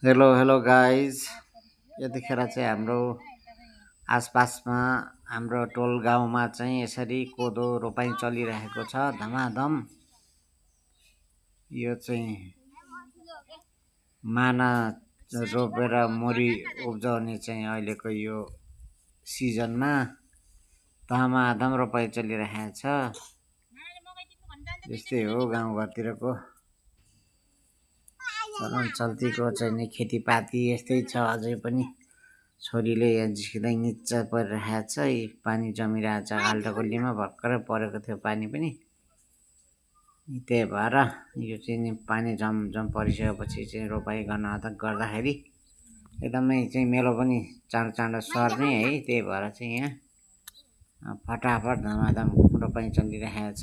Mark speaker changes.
Speaker 1: Hello hello guys. यतिखेर चाहिँ हाम्रो आसपासमा हाम्रो टोल गाउँमा चाहिँ यसरी कोदो रोपाइँ चलिरहेको छ धमाधम। यो चाहिँ माना रोपेर मरी उब्जाउने चाहिँ अहिलेको यो सिजनमा धमाधम रोपाइँ चलिरहेको छ। यस्तै हो गाउँघरतिरको चल्तीको चाहिँ नि खेतीपाती यस्तै छ। अझै पनि छोरीले यहाँ झिक्दै निच्च परिरहेको छ। पानी जमिरहेको छ खाल्टोखोल्लीमा भर्खरै परेको थियो पानी पनि। त्यही भएर यो चाहिँ नि पानी झमझम परिसकेपछि चाहिँ रोपाइँ गर्दाखेरि एकदमै चाहिँ मेलो पनि चाँडो चाँडो सर्ने है। त्यही भएर चाहिँ यहाँ फटाफट धमाधम रोपाइँ चलिरहेको छ।